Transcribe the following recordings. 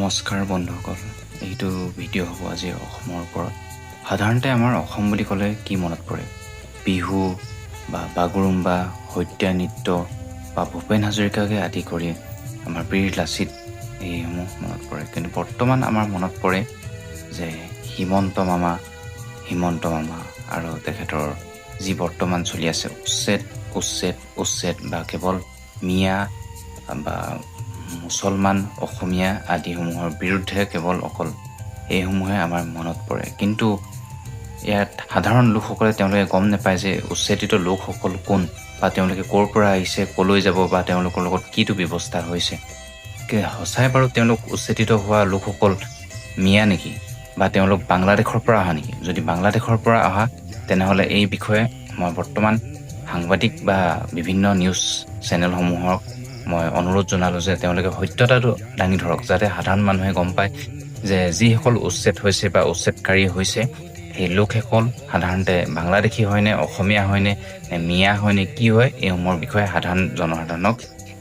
নমস্কাৰ বন্ধুসকল, এইটো ভিডিঅ' হ'ব আজি অসমৰ ওপৰত। সাধাৰণতে আমাৰ অসম বুলি ক'লে কি মনত পৰে? বিহু বা বাগৰুম্বা, সত্ৰীয়া নৃত্য বা ভূপেন হাজৰিকাকে আদি কৰি আমাৰ বীৰ লাচিত এইসমূহ মনত পৰে। কিন্তু বৰ্তমান আমাৰ মনত পৰে যে হিমন্ত মামা আৰু তেখেতৰ যি বৰ্তমান চলি আছে উচ্ছেদ বা কেৱল মিয়া বা মুছলমান অসমীয়া আদিসমূহৰ বিৰুদ্ধে অকল এইসমূহে আমাৰ মনত পৰে। কিন্তু ইয়াত সাধাৰণ লোকসকলে তেওঁলোকে গম নাপায় যে উচ্ছেদিত লোকসকল কোন বা তেওঁলোকে ক'ৰ পৰা আহিছে, ক'লৈ যাব বা তেওঁলোকৰ লগত কিটো ব্যৱস্থা হৈছে। সঁচাই বাৰু তেওঁলোক উচ্ছেদিত হোৱা লোকসকল মিয়া নেকি বা তেওঁলোক বাংলাদেশৰ পৰা অহা নেকি? যদি বাংলাদেশৰ পৰা অহা তেনেহ'লে এই বিষয়ে মই বৰ্তমান সাংবাদিক বা বিভিন্ন নিউজ চেনেলসমূহক মই অনুৰোধ জনালোঁ যে তেওঁলোকে সত্যতাটো দাঙি ধৰক, যাতে সাধাৰণ মানুহে গম পায় যে যিসকল উচ্ছেদ হৈছে বা উচ্ছেদকাৰী হৈছে সেই লোকসকল সাধাৰণতে বাংলাদেশী হয়নে, অসমীয়া হয়নে, নে মিয়া হয়নে, কি হয়, এইসমূহৰ বিষয়ে জনসাধাৰণক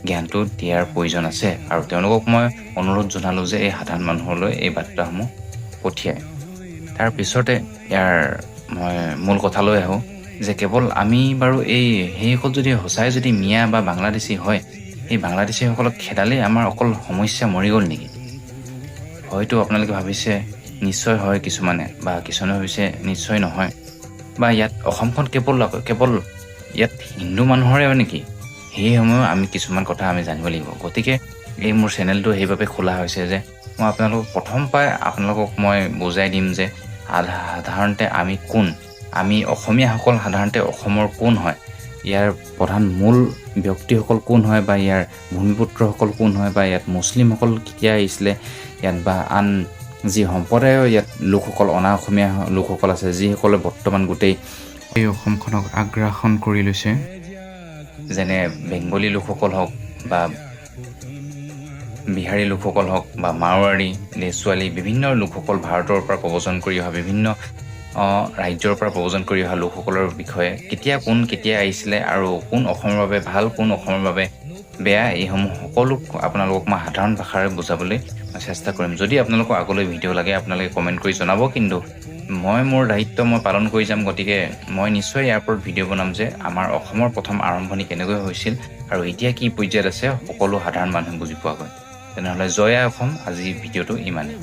জ্ঞানটো দিয়াৰ প্ৰয়োজন আছে। আৰু তেওঁলোকক মই অনুৰোধ জনালোঁ যে এই সাধাৰণ মানুহলৈ এই বাৰ্তাসমূহ পঠিয়ায়। তাৰ পিছতে ইয়াৰ মই মূল কথালৈ আহোঁ যে কেৱল আমি বাৰু সেইসকল যদি সঁচাই যদি মিয়া বা বাংলাদেশী হয়, এই বাংলাদেশীসকলক খেদালেই আমাৰ অকল সমস্যা মৰি গ'ল নেকি? হয়তো আপোনালোকে ভাবিছে নিশ্চয় হয় কিছুমানে, বা কিছুমানে ভাবিছে নিশ্চয় নহয়, বা ইয়াত অসমখন কেৱল ইয়াত হিন্দু মানুহৰে নেকি? সেইসমূহ আমি কিছুমান কথা আমি জানিব লাগিব। গতিকে এই মোৰ চেনেলটো সেইবাবে খোলা হৈছে যে মই প্ৰথম পৰাই আপোনালোকক মই বুজাই দিম যে সাধাৰণতে আমি কোন, আমি অসমীয়াসকল সাধাৰণতে অসমৰ কোন হয়, ইয়াৰ প্ৰধান মূল ব্যক্তিসকল কোন হয়, বা ইয়াৰ ভূমিপুত্ৰসকল কোন হয়, বা ইয়াত মুছলিমসকল কেতিয়া আহিছিলে, ইয়াত বা আন যি সম্প্ৰদায়ৰ ইয়াত লোকসকল, অনা অসমীয়া লোকসকল আছে যিসকলে বৰ্তমান গোটেই এই অসমখনক আগ্ৰাসন কৰি লৈছে, যেনে বেংগলী লোকসকল হওক বা বিহাৰী লোকসকল হওক বা মাৰোৱাৰী, দেশৱালী, বিভিন্ন লোকসকল ভাৰতৰ পৰা প্ৰব্ৰজন কৰি অহা বিভিন্ন ৰাজ্যৰ পৰা প্ৰব্ৰজন কৰি অহা লোকসকলৰ বিষয়ে কেতিয়া আহিছিলে আৰু কোন অসমৰ বাবে ভাল, কোন অসমৰ বাবে বেয়া, এইসমূহ সকলো আপোনালোকক মই সাধাৰণ ভাষাৰে বুজাবলৈ মই চেষ্টা কৰিম। যদি আপোনালোকৰ আগলৈ ভিডিঅ' লাগে আপোনালোকে কমেণ্ট কৰি জনাব, কিন্তু মই মোৰ দায়িত্ব মই পালন কৰি যাম। গতিকে মই নিশ্চয় ইয়াৰ ওপৰত ভিডিঅ' বনাম যে আমাৰ অসমৰ প্ৰথম আৰম্ভণি কেনেকৈ হৈছিল আৰু এতিয়া কি পৰ্যায়ত আছে সকলো সাধাৰণ মানুহে বুজি পোৱাকৈ। তেনেহ'লে জয় আই অসম। আজি ভিডিঅ'টো ইমানেই।